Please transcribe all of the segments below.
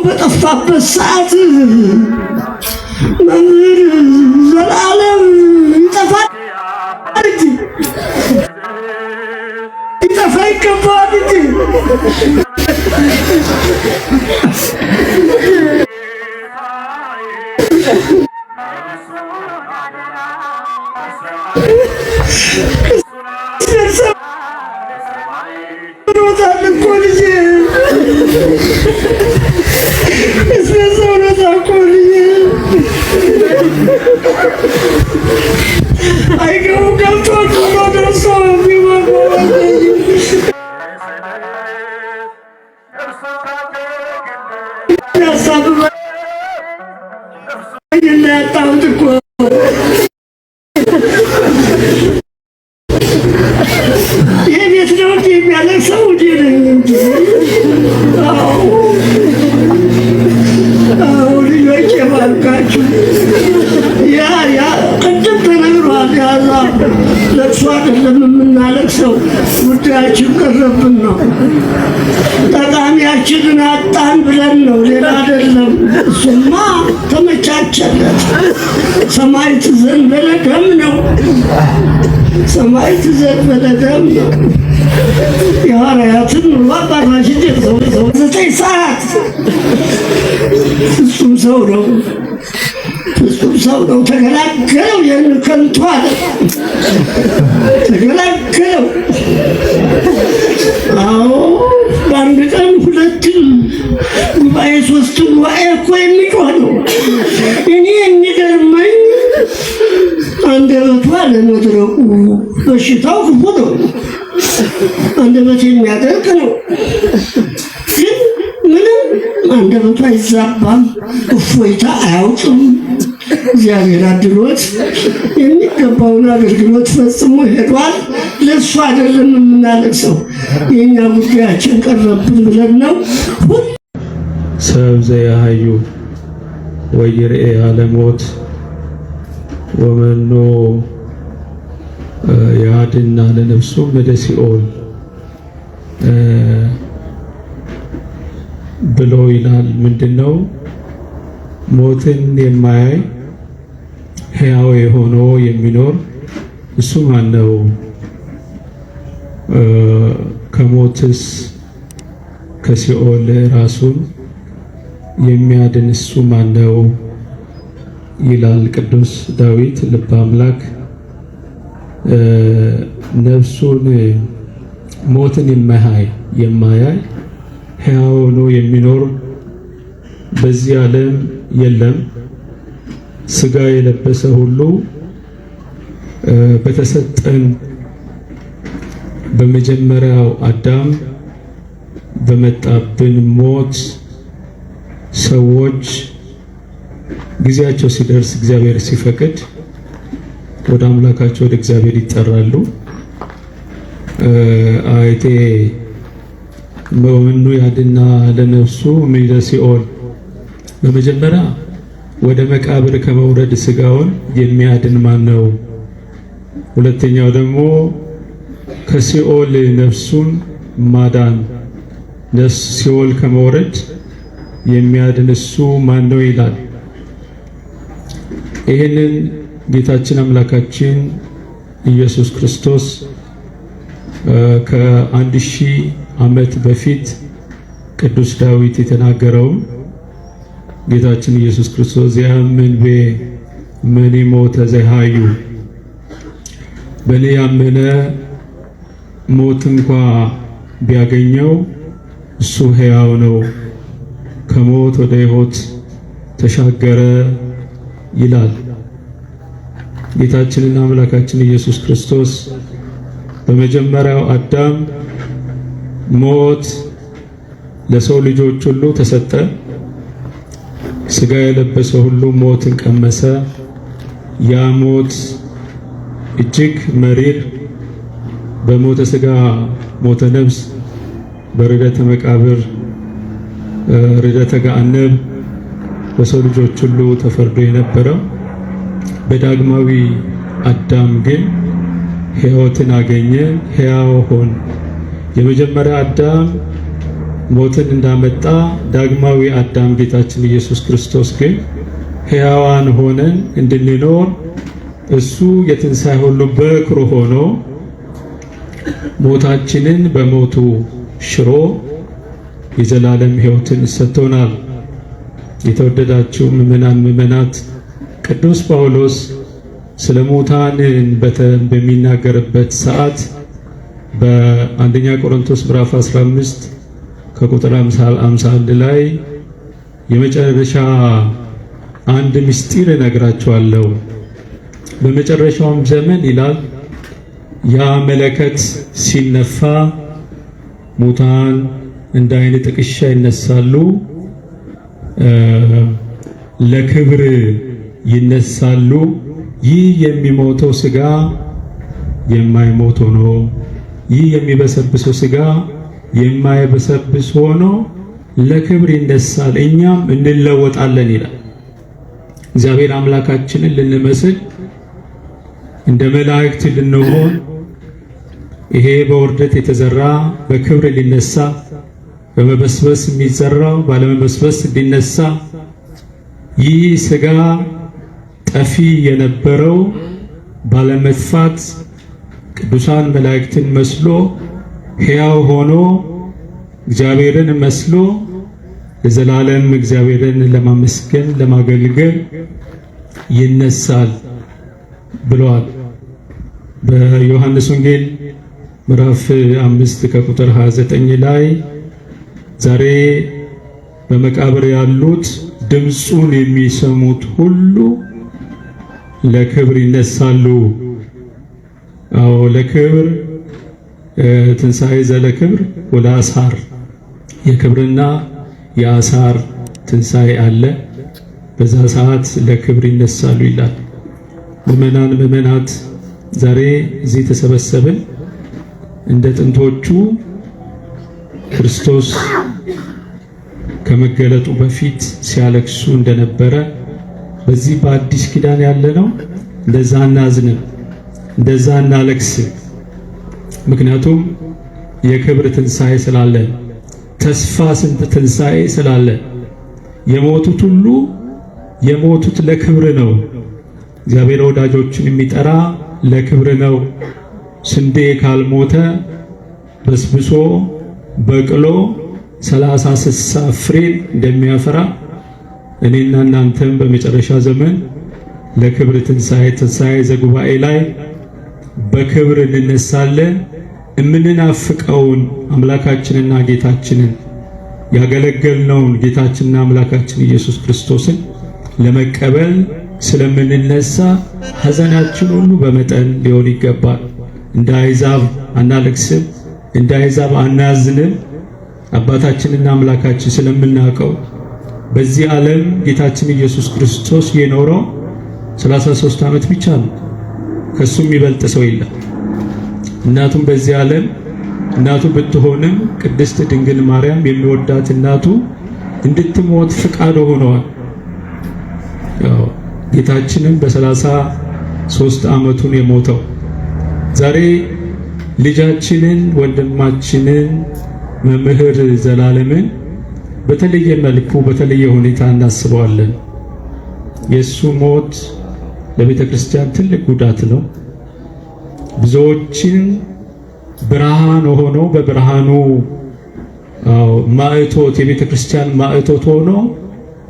በጠፋበት ሰዓት መምህር ዘላለም ይጠፋል እንጂ ይጠፋ ይገባል እንጂ ጉዳያችን ቀረብን ነው። ጠቃሚያችንን አጣን ብለን ነው፣ ሌላ አይደለም። እሱማ ተመቻቸለት። ሰማዕት ዘንበለ ደም ነው። ሰማዕት ዘንበለ ደም ነው። የሐዋርያትን ኑሮ አባራሽ ሰው 9 ሰዓት እሱም ሰው ነው። እሱም ሰው ነው። ተገላገለው። ይህን ከንቱ አለ ተገላገለው። አዎ በአንድ ቀን 2 ጉባኤ 3 ጉባኤ እኮ የሚጮህ ነው። እኔ የሚገርመኝ አንደበቱ አለመድረቁ። በሽታው ክፉ ነው። አንደበት የሚያደርቅ ነው። ግን ምንም አንደበቱ አይዛባም። እፎይታ አያውቅም። እግዚአብሔር አድሎት የሚገባውን አገልግሎት ፈጽሞ ሄዷል። ለእሱ አይደለም የምናለቅሰው፣ የእኛ ጉዳያችን ቀረብን ብለን ነው። ሰብ ዘያሃዩ ወይርኤ አለሞት ወመኖ ያድና ለነፍሱ ወደ ሲኦል ብሎ ይላል። ምንድነው? ሞትን የማያይ ሕያው ሆኖ የሚኖር እሱ ማን ነው? ከሞትስ ከሲኦል ራሱን የሚያድን እሱ ማን ነው? ይላል ቅዱስ ዳዊት ልበ አምላክ። ነፍሱን ሞትን የማያይ ሕያው ሆኖ የሚኖር በዚህ ዓለም የለም። ሥጋ የለበሰ ሁሉ በተሰጠን በመጀመሪያው አዳም በመጣብን ሞት ሰዎች ጊዜያቸው ሲደርስ እግዚአብሔር ሲፈቅድ ወደ አምላካቸው ወደ እግዚአብሔር ይጠራሉ። አይቴ መወኑ ያድና ለነፍሱ ምይደ ሲኦል። በመጀመሪያ ወደ መቃብር ከመውረድ ሥጋውን የሚያድን ማን ነው? ሁለተኛው ደግሞ ከሲኦል ነፍሱን ማዳን ሲኦል ከመውረድ የሚያድን እሱ ማን ነው ይላል። ይህንን ጌታችን አምላካችን ኢየሱስ ክርስቶስ ከ1000 ዓመት በፊት ቅዱስ ዳዊት የተናገረው ጌታችን ኢየሱስ ክርስቶስ ያምን በመኒ ሞተ ዘሃዩ በኔ ያመነ ሞት እንኳ ቢያገኘው እሱ ሕያው ነው፣ ከሞት ወደ ሕይወት ተሻገረ ይላል። ጌታችንና አምላካችን ኢየሱስ ክርስቶስ በመጀመሪያው አዳም ሞት ለሰው ልጆች ሁሉ ተሰጠ። ሥጋ የለበሰ ሁሉ ሞትን ቀመሰ። ያ ሞት እጅግ መሪር፣ በሞተ ሥጋ ሞተ ነፍስ፣ በርደተ መቃብር ርደተ ገሃነም በሰው ልጆች ሁሉ ተፈርዶ የነበረው በዳግማዊ አዳም ግን ሕይወትን አገኘ፣ ሕያው ሆነ። የመጀመሪያ አዳም ሞትን እንዳመጣ ዳግማዊ አዳም ጌታችን ኢየሱስ ክርስቶስ ግን ሕያዋን ሆነን እንድንኖር እሱ የትንሣኤ ሁሉ በኩር ሆኖ ሞታችንን በሞቱ ሽሮ የዘላለም ሕይወትን ሰጥቶናል። የተወደዳችሁ ምእመናት ቅዱስ ጳውሎስ ስለ ሙታን በሚናገርበት ሰዓት በአንደኛ ቆሮንቶስ ምዕራፍ 15 ከቁጥር 51 ላይ የመጨረሻ አንድ ምስጢር እነግራችኋለሁ፣ በመጨረሻውም ዘመን ይላል ያ መለከት ሲነፋ ሙታን እንደ ዓይን ጥቅሻ ይነሳሉ፣ ለክብር ይነሳሉ። ይህ የሚሞተው ሥጋ የማይሞት ሆኖ ይህ የሚበሰብሰው ሥጋ የማይበሰብስ ሆኖ ለክብር ይነሳል፣ እኛም እንለወጣለን ይላል። እግዚአብሔር አምላካችንን ልንመስል እንደ መላእክት ልንሆን ይሄ በውርደት የተዘራ በክብር ሊነሳ በመበስበስ የሚዘራው ባለመበስበስ ሊነሳ ይህ ሥጋ ጠፊ የነበረው ባለመጥፋት ቅዱሳን መላእክትን መስሎ ሕያው ሆኖ እግዚአብሔርን መስሎ ለዘላለም እግዚአብሔርን ለማመስገን ለማገልገል ይነሳል ብሏል። በዮሐንስ ወንጌል ምዕራፍ 5 ከቁጥር 29 ላይ ዛሬ በመቃብር ያሉት ድምፁን የሚሰሙት ሁሉ ለክብር ይነሳሉ። አዎ ለክብር ትንሣኤ ዘለክብር ወለአሳር የክብርና የአሳር ትንሣኤ አለ። በዛ ሰዓት ለክብር ይነሳሉ ይላል። ምእመናት ዛሬ እዚህ ተሰበሰብን እንደ ጥንቶቹ ክርስቶስ ከመገለጡ በፊት ሲያለቅሱ እንደነበረ በዚህ በአዲስ ኪዳን ያለነው እንደዛ እናዝንም፣ እንደዛ እናለቅስም። ምክንያቱም የክብር ትንሣኤ ስላለ፣ ተስፋ ስንት ትንሣኤ ስላለ፣ የሞቱት ሁሉ የሞቱት ለክብር ነው። እግዚአብሔር ወዳጆችን የሚጠራ ለክብር ነው። ስንዴ ካልሞተ በስብሶ በቅሎ 30 60 ፍሬ እንደሚያፈራ እኔና እናንተም በመጨረሻ ዘመን ለክብር ትንሣኤ ዘጉባኤ ላይ በክብር እንነሳለን። እምንናፍቀውን አምላካችንና ጌታችንን ያገለገልነውን ጌታችንና አምላካችን ኢየሱስ ክርስቶስን ለመቀበል ስለምንነሳ ሐዘናችን ሁሉ በመጠን ሊሆን ይገባል። እንደ አሕዛብ አናለቅስም፣ እንደ አሕዛብ አናዝንም። አባታችንና አምላካችን ስለምናውቀው በዚህ ዓለም ጌታችን ኢየሱስ ክርስቶስ የኖረው 33 ዓመት ብቻ ነው። ከሱም የሚበልጥ ሰው የለም። እናቱም በዚህ ዓለም እናቱ ብትሆንም ቅድስት ድንግል ማርያም የሚወዳት እናቱ እንድትሞት ፍቃድ ሆነዋል። ያው ጌታችንም በ33 ዓመቱን የሞተው ዛሬ ልጃችንን ወንድማችንን መምህር ዘላለምን በተለየ መልኩ በተለየ ሁኔታ እናስበዋለን። የሱ ሞት ለቤተ ክርስቲያን ትልቅ ጉዳት ነው። ብዙዎችን ብርሃን ሆኖ በብርሃኑ ማዕቶት የቤተ ክርስቲያን ማዕቶት ሆኖ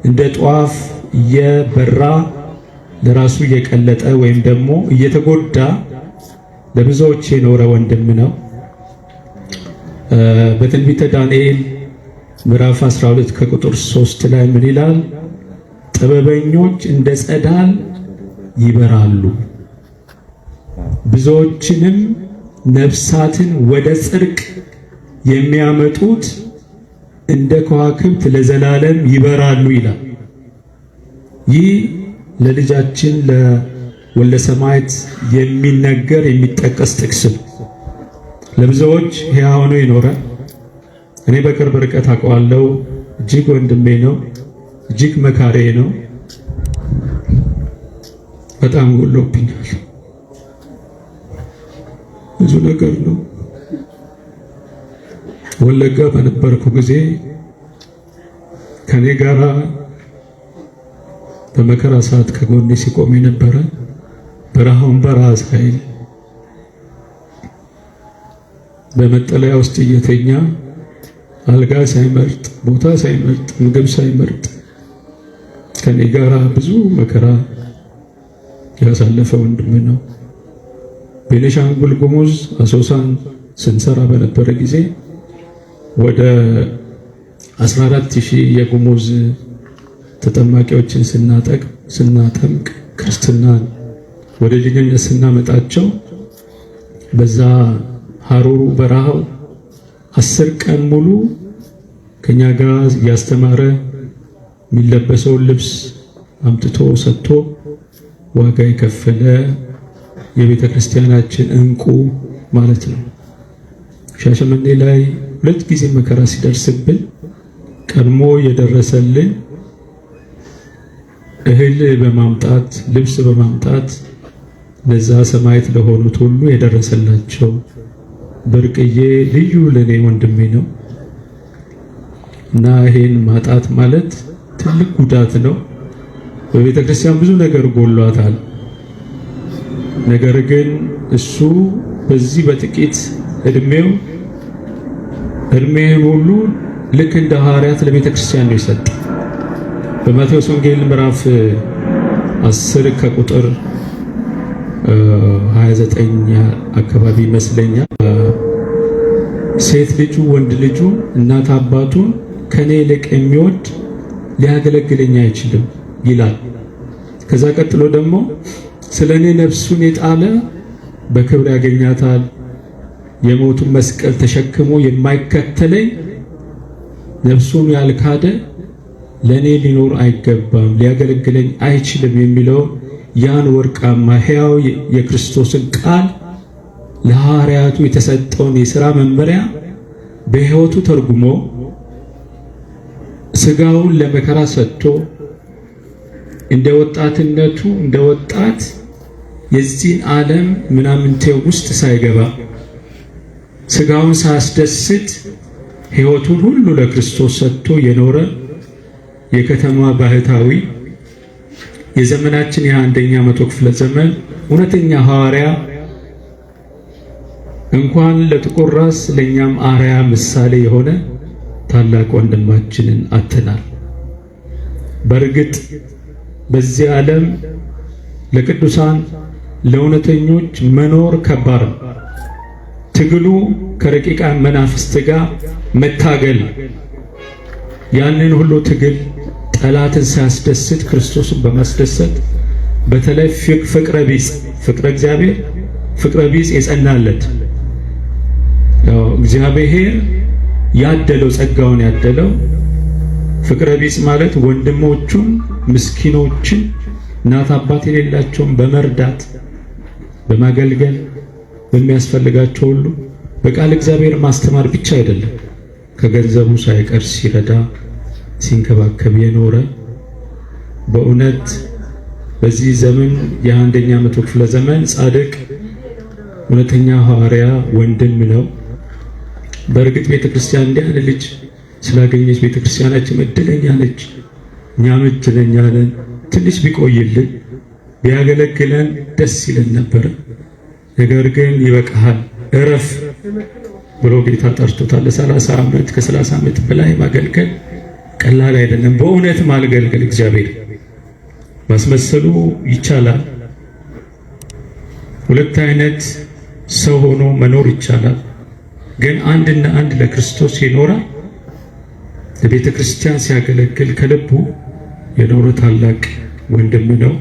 እንደ ጧፍ እየበራ ለራሱ እየቀለጠ ወይም ደግሞ እየተጎዳ ለብዙዎች የኖረ ወንድም ነው። በትንቢተ ዳንኤል ምዕራፍ 12 ከቁጥር 3 ላይ ምን ይላል? ጥበበኞች እንደ ጸዳል ይበራሉ፣ ብዙዎችንም ነፍሳትን ወደ ጽድቅ የሚያመጡት እንደ ከዋክብት ለዘላለም ይበራሉ ይላል። ይህ ለልጃችን ለወልደ ሰማዕት የሚነገር የሚጠቀስ ጥቅስ ነው። ለብዙዎች ሕያው ሆኖ የኖረ እኔ በቅርብ ርቀት አውቀዋለሁ። እጅግ ወንድሜ ነው። እጅግ መካሬ ነው። በጣም ጎሎብኛል። ብዙ ነገር ነው። ወለጋ በነበርኩ ጊዜ ከኔ ጋራ በመከራ ሰዓት ከጎኔ ሲቆም የነበረ በረሃውን በረሃ ሳይል በመጠለያ ውስጥ እየተኛ አልጋ ሳይመርጥ ቦታ ሳይመርጥ ምግብ ሳይመርጥ ከኔ ጋራ ብዙ መከራ ያሳለፈ ወንድም ነው። ቤኒሻንጉል ጉሙዝ አሶሳን ስንሰራ በነበረ ጊዜ ወደ 14000 የጉሙዝ ተጠማቂዎችን ስናጠምቅ ክርስትናን ወደ ልጅነት ስናመጣቸው በዛ ሐሩሩ በረሃው 10 ቀን ሙሉ ከኛ ጋር ያስተማረ የሚለበሰውን ልብስ አምጥቶ ሰጥቶ ዋጋ የከፈለ የቤተ ክርስቲያናችን እንቁ ማለት ነው። ሻሸመኔ ላይ 2 ጊዜ መከራ ሲደርስብን ቀድሞ የደረሰልን እህል በማምጣት ልብስ በማምጣት ለዛ ሰማዕት ለሆኑት ሁሉ የደረሰላቸው ብርቅዬ ልዩ ለኔ ወንድሜ ነው እና ይሄን ማጣት ማለት ትልቅ ጉዳት ነው። በቤተ ክርስቲያን ብዙ ነገር ጎሏታል። ነገር ግን እሱ በዚህ በጥቂት እድሜን ሁሉ ልክ እንደ ሐዋርያት ለቤተ ክርስቲያን ነው የሰጠ። በማቴዎስ ወንጌል ምዕራፍ 10 ከቁጥር 29 አካባቢ ይመስለኛል ሴት ልጁ ወንድ ልጁ እናት አባቱን ከኔ ይልቅ የሚወድ ሊያገለግለኝ አይችልም ይላል። ከዛ ቀጥሎ ደግሞ ስለኔ ነፍሱን የጣለ በክብር ያገኛታል፣ የሞቱን መስቀል ተሸክሞ የማይከተለኝ ነፍሱን ያልካደ ለኔ ሊኖር አይገባም፣ ሊያገለግለኝ አይችልም የሚለው ያን ወርቃማ ሕያው የክርስቶስን ቃል ለሐዋርያቱ የተሰጠውን የሥራ መመሪያ በሕይወቱ ተርጉሞ ሥጋውን ለመከራ ሰጥቶ እንደ ወጣትነቱ እንደ ወጣት የዚህን ዓለም ምናምንቴው ውስጥ ሳይገባ ሥጋውን ሳያስደስት ሕይወቱን ሁሉ ለክርስቶስ ሰጥቶ የኖረ የከተማ ባህታዊ የዘመናችን የ21ኛ መቶ ክፍለ ዘመን እውነተኛ ሐዋርያ እንኳን ለጥቁር ራስ ለኛም አርአያ ምሳሌ የሆነ ታላቅ ወንድማችንን አጥተናል። በእርግጥ በዚህ ዓለም ለቅዱሳን ለእውነተኞች መኖር ከባድ ነው። ትግሉ ከረቂቃን መናፍስት ጋር መታገል፣ ያንን ሁሉ ትግል ጠላትን ሳያስደስት ክርስቶስን በማስደሰት በተለይ ፍቅረ ቢጽ ፍቅረ እግዚአብሔር ፍቅረ ቢጽ የጸናለት እግዚአብሔር ያደለው ጸጋውን ያደለው ፍቅረ ቢጽ ማለት ወንድሞቹን ምስኪኖችን እናት አባት የሌላቸውን በመርዳት በማገልገል በሚያስፈልጋቸው ሁሉ በቃል እግዚአብሔር ማስተማር ብቻ አይደለም፣ ከገንዘቡ ሳይቀር ሲረዳ ሲንከባከብ የኖረ በእውነት በዚህ ዘመን የ21ኛ መቶ ክፍለ ዘመን ጻድቅ እውነተኛ ሐዋርያ ወንድም ነው። በእርግጥ ቤተክርስቲያን እንዲህ ያለ ልጅ ስላገኘች ቤተክርስቲያናችን እድለኛ ነች፣ እኛም እድለኛ ነን። ትንሽ ቢቆይልን ቢያገለግለን ደስ ይለን ነበር። ነገር ግን ይበቃሃል እረፍ ብሎ ጌታ ጠርቶታል። ለ30 ዓመት ከ30 ዓመት በላይ ማገልገል ቀላል አይደለም። በእውነት ማገልገል እግዚአብሔር ማስመሰሉ ይቻላል። ሁለት አይነት ሰው ሆኖ መኖር ይቻላል። ግን አንድና አንድ ለክርስቶስ ይኖራል። ለቤተ ክርስቲያን ሲያገለግል ከልቡ የኖረ ታላቅ ወንድም ነው።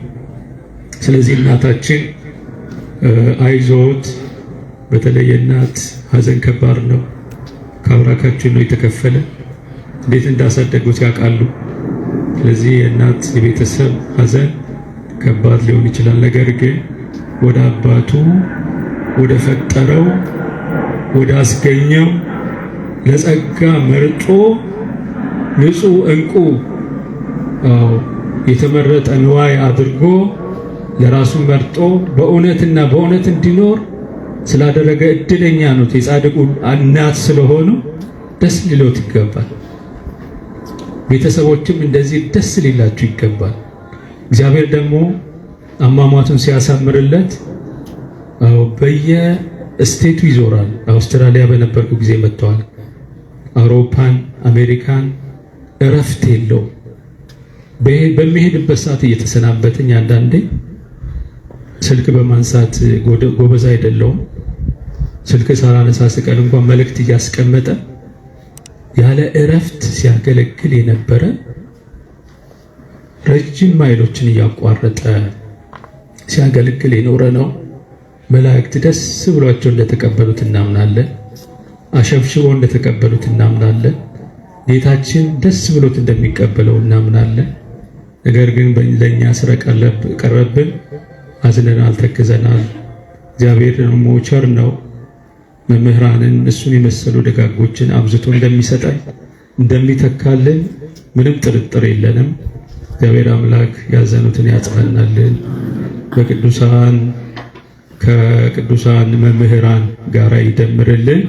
ስለዚህ እናታችን አይዞት። በተለይ እናት ሐዘን ከባድ ነው። ከአብራካችን ነው የተከፈለ። እንዴት እንዳሳደጉት ያውቃሉ። ስለዚህ የእናት የቤተሰብ ሐዘን ከባድ ሊሆን ይችላል። ነገር ግን ወደ አባቱ ወደ ፈጠረው ወደ አስገኘው ለጸጋ መርጦ ንጹሕ ዕንቁ የተመረጠ ንዋይ አድርጎ ለራሱ መርጦ በእውነትና በእውነት እንዲኖር ስላደረገ እድለኛ ነው። የጻድቁ እናት ስለሆኑ ደስ ሊሎት ይገባል። ቤተሰቦችም እንደዚህ ደስ ሊላችሁ ይገባል። እግዚአብሔር ደግሞ አሟሟቱን ሲያሳምርለት በየስቴቱ ይዞራል። አውስትራሊያ በነበርኩ ጊዜ መጥተዋል። አውሮፓን፣ አሜሪካን እረፍት የለው። በሚሄድበት ሰዓት እየተሰናበተኝ አንዳንዴ ስልክ በማንሳት ጎበዝ አይደለውም። ስልክ ሳላነሳ ስቀር እንኳን መልእክት እያስቀመጠ ያለ እረፍት ሲያገለግል የነበረ ረጅም ማይሎችን እያቋረጠ ሲያገለግል የኖረ ነው። መላእክት ደስ ብሏቸው እንደተቀበሉት እናምናለን። አሸብሽበው እንደተቀበሉት እናምናለን። ጌታችን ደስ ብሎት እንደሚቀበለው እናምናለን። ነገር ግን ለኛ ስለቀረብን አዝነናል፣ ተክዘናል። እግዚአብሔር ደግሞ ቸር ነው። መምህራንን እሱን የመሰሉ ደጋጎችን አብዝቶ እንደሚሰጠን እንደሚተካልን ምንም ጥርጥር የለንም። እግዚአብሔር አምላክ ያዘኑትን ያጽናናልን። ከቅዱሳን መምህራን ጋር ይደምርልን።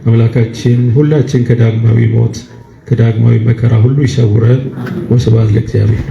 አምላካችን ሁላችን ከዳግማዊ ሞት ከዳግማዊ መከራ ሁሉ ይሰውረን። ወስብሐት ለእግዚአብሔር።